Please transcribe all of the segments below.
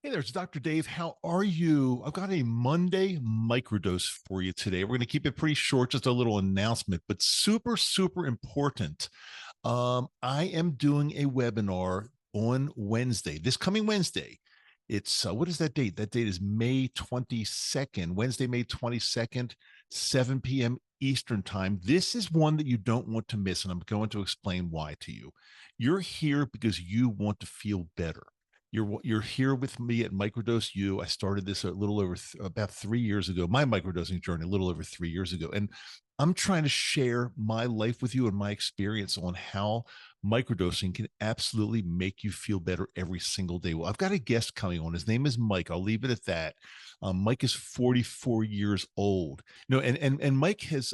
Hey there, it's Dr. Dave. How are you? I've got a Monday microdose for you today. We're going to keep it pretty short, just a little announcement, but super, super important. I am doing a webinar on Wednesday, this coming Wednesday. It's what is that date? That date is May 22nd, Wednesday, May 22nd, 7 p.m. Eastern time. This is one that you don't want to miss, and I'm going to explain why to you. You're here because you want to feel better. You're here with me at Microdose U. I started this a little over about 3 years ago. My microdosing journey a little over 3 years ago, and I'm trying to share my life with you and my experience on how microdosing can absolutely make you feel better every single day. Well, I've got a guest coming on. His name is Mike. I'll leave it at that. Mike is 44 years old. And Mike has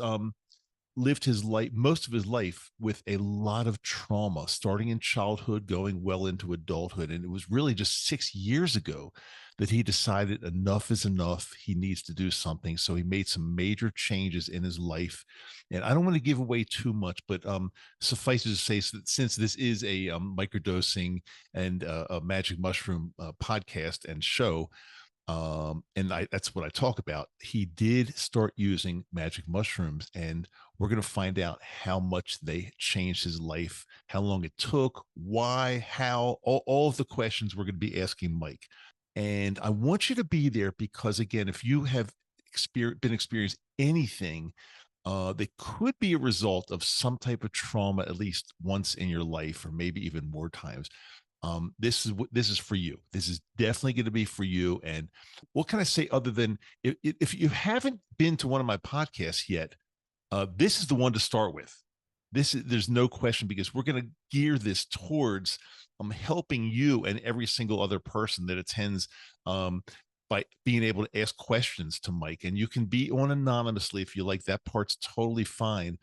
lived his life, most of his life, with a lot of trauma, starting in childhood, going well into adulthood. And it was really just 6 years ago that he decided enough is enough. He needs to do something. So he made some major changes in his life. And I don't want to give away too much, but suffice it to say, that since this is a microdosing and a magic mushroom podcast and show, that's what I talk about. He did start using magic mushrooms, and we're going to find out how much they changed his life, how long it took, why, how, all of the questions we're going to be asking Mike. And I want you to be there because, again, if you have been experienced anything that could be a result of some type of trauma at least once in your life, or maybe even more times, this is for you. This is definitely going to be for you. And what can I say other than, if you haven't been to one of my podcasts yet, this is the one to start with. There's no question, because we're going to gear this towards helping you and every single other person that attends, by being able to ask questions to Mike. And you can be on anonymously if you like. That part's totally fine.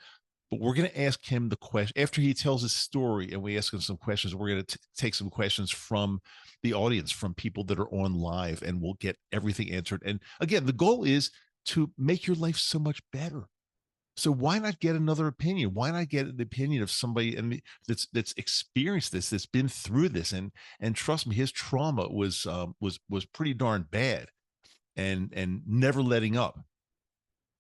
But we're going to ask him the question after he tells his story, and we ask him some questions. We're going to take some questions from the audience, from people that are on live, and we'll get everything answered. And again, the goal is to make your life so much better. So why not get another opinion? Why not get the opinion of somebody that's experienced this, that's been through this, and trust me, his trauma was pretty darn bad, and never letting up.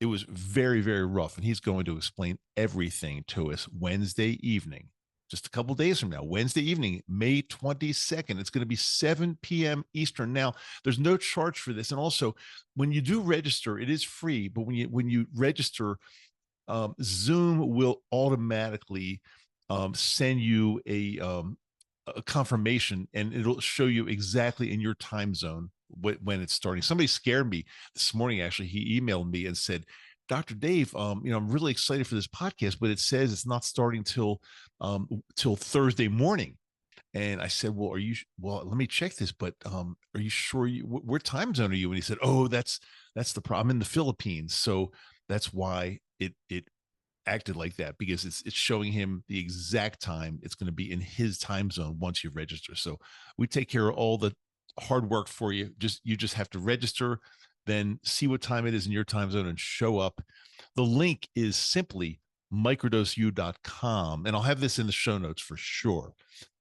It was very, very rough, and he's going to explain everything to us Wednesday evening, just a couple of days from now. Wednesday evening, May 22nd. It's going to be 7 p.m. Eastern. Now, there's no charge for this, and also when you do register, it is free. But when you register, Zoom will automatically send you a confirmation, and it'll show you exactly in your time zone when it's starting. Somebody scared me this morning. Actually, he emailed me and said, "Dr. Dave, I'm really excited for this podcast, but it says it's not starting till Thursday morning." And I said, well, let me check this, but are you sure where time zone are you? And he said, "Oh, that's the problem. I'm in the Philippines." So that's why it acted like that, because it's showing him the exact time it's going to be in his time zone once you register. So we take care of all the hard work for you. You just have to register, then see what time it is in your time zone and show up. The link is simply microdoseu.com, and I'll have this in the show notes for sure.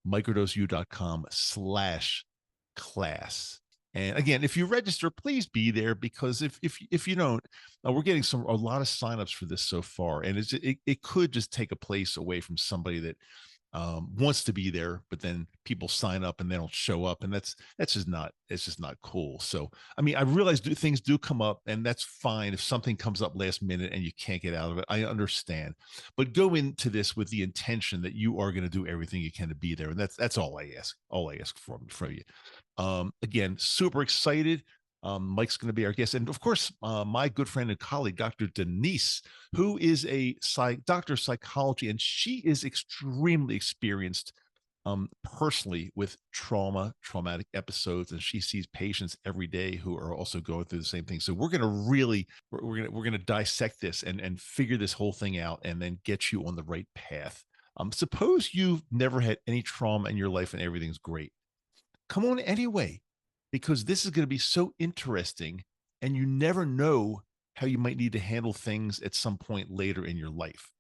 microdoseu.com/class. And again, if you register, please be there, because if you don't, we're getting a lot of signups for this so far, and it could just take a place away from somebody that wants to be there, but then people sign up and they don't show up, and that's just not it's just not cool. So I mean, I realize things do come up, and that's fine if something comes up last minute and you can't get out of it. I understand, but go into this with the intention that you are going to do everything you can to be there, and that's all I ask. All I ask from you. Again, super excited. Mike's going to be our guest. And of course, my good friend and colleague, Dr. Denise, who is a doctor of psychology, and she is extremely experienced personally with traumatic episodes. And she sees patients every day who are also going through the same thing. So we're going to really, we're going to dissect this and figure this whole thing out, and then get you on the right path. Suppose you've never had any trauma in your life and everything's great. Come on anyway, because this is going to be so interesting, and you never know how you might need to handle things at some point later in your life.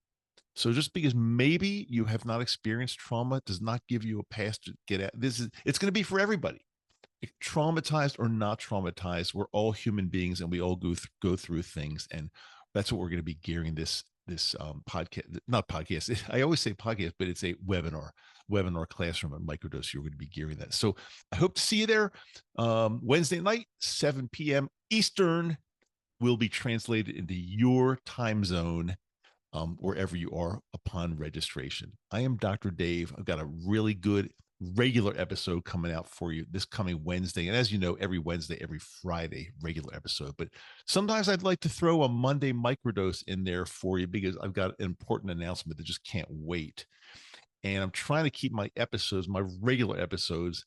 So just because maybe you have not experienced trauma does not give you a pass to get at. It's going to be for everybody. traumatized or not traumatized, we're all human beings and we all go through things. And that's what we're going to be gearing this podcast, not podcast. I always say podcast, but it's a webinar classroom at Microdose. You're going to be gearing that. So I hope to see you there Wednesday night, 7 p.m. Eastern. Will be translated into your time zone wherever you are upon registration. I am Dr. Dave. I've got a really good regular episode coming out for you this coming Wednesday. And as you know, every Wednesday, every Friday, regular episode. But sometimes I'd like to throw a Monday microdose in there for you because I've got an important announcement that just can't wait. And I'm trying to keep my episodes, my regular episodes,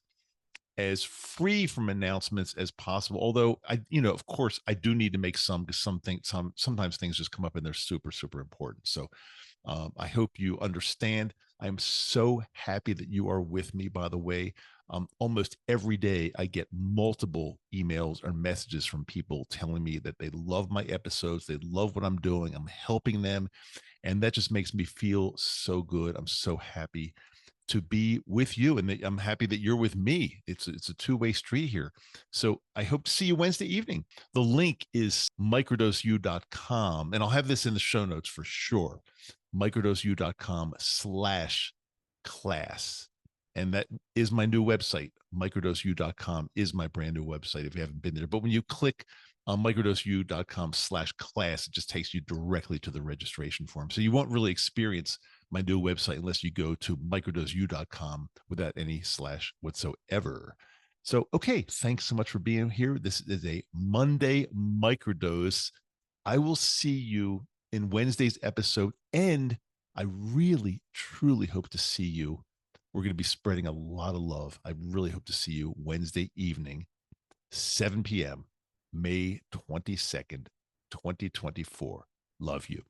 as free from announcements as possible. Although of course, I do need to make some because sometimes things just come up and they're super, super important. So I hope you understand. I'm so happy that you are with me, by the way. Almost every day, I get multiple emails or messages from people telling me that they love my episodes. They love what I'm doing. I'm helping them. And that just makes me feel so good. I'm so happy to be with you, and I'm happy that you're with me. It's a two-way street here. So I hope to see you Wednesday evening. The link is microdoseu.com, and I'll have this in the show notes for sure. microdoseu.com/class. And that is my new website. Microdoseu.com is my brand new website if you haven't been there. But when you click on microdoseu.com/class, it just takes you directly to the registration form. So you won't really experience my new website unless you go to microdoseu.com without any slash whatsoever. So, okay, thanks so much for being here. This is a Monday microdose. I will see you in Wednesday's episode, and I really, truly hope to see you. We're going to be spreading a lot of love. I really hope to see you Wednesday evening, 7 p.m., May 22nd, 2024. Love you.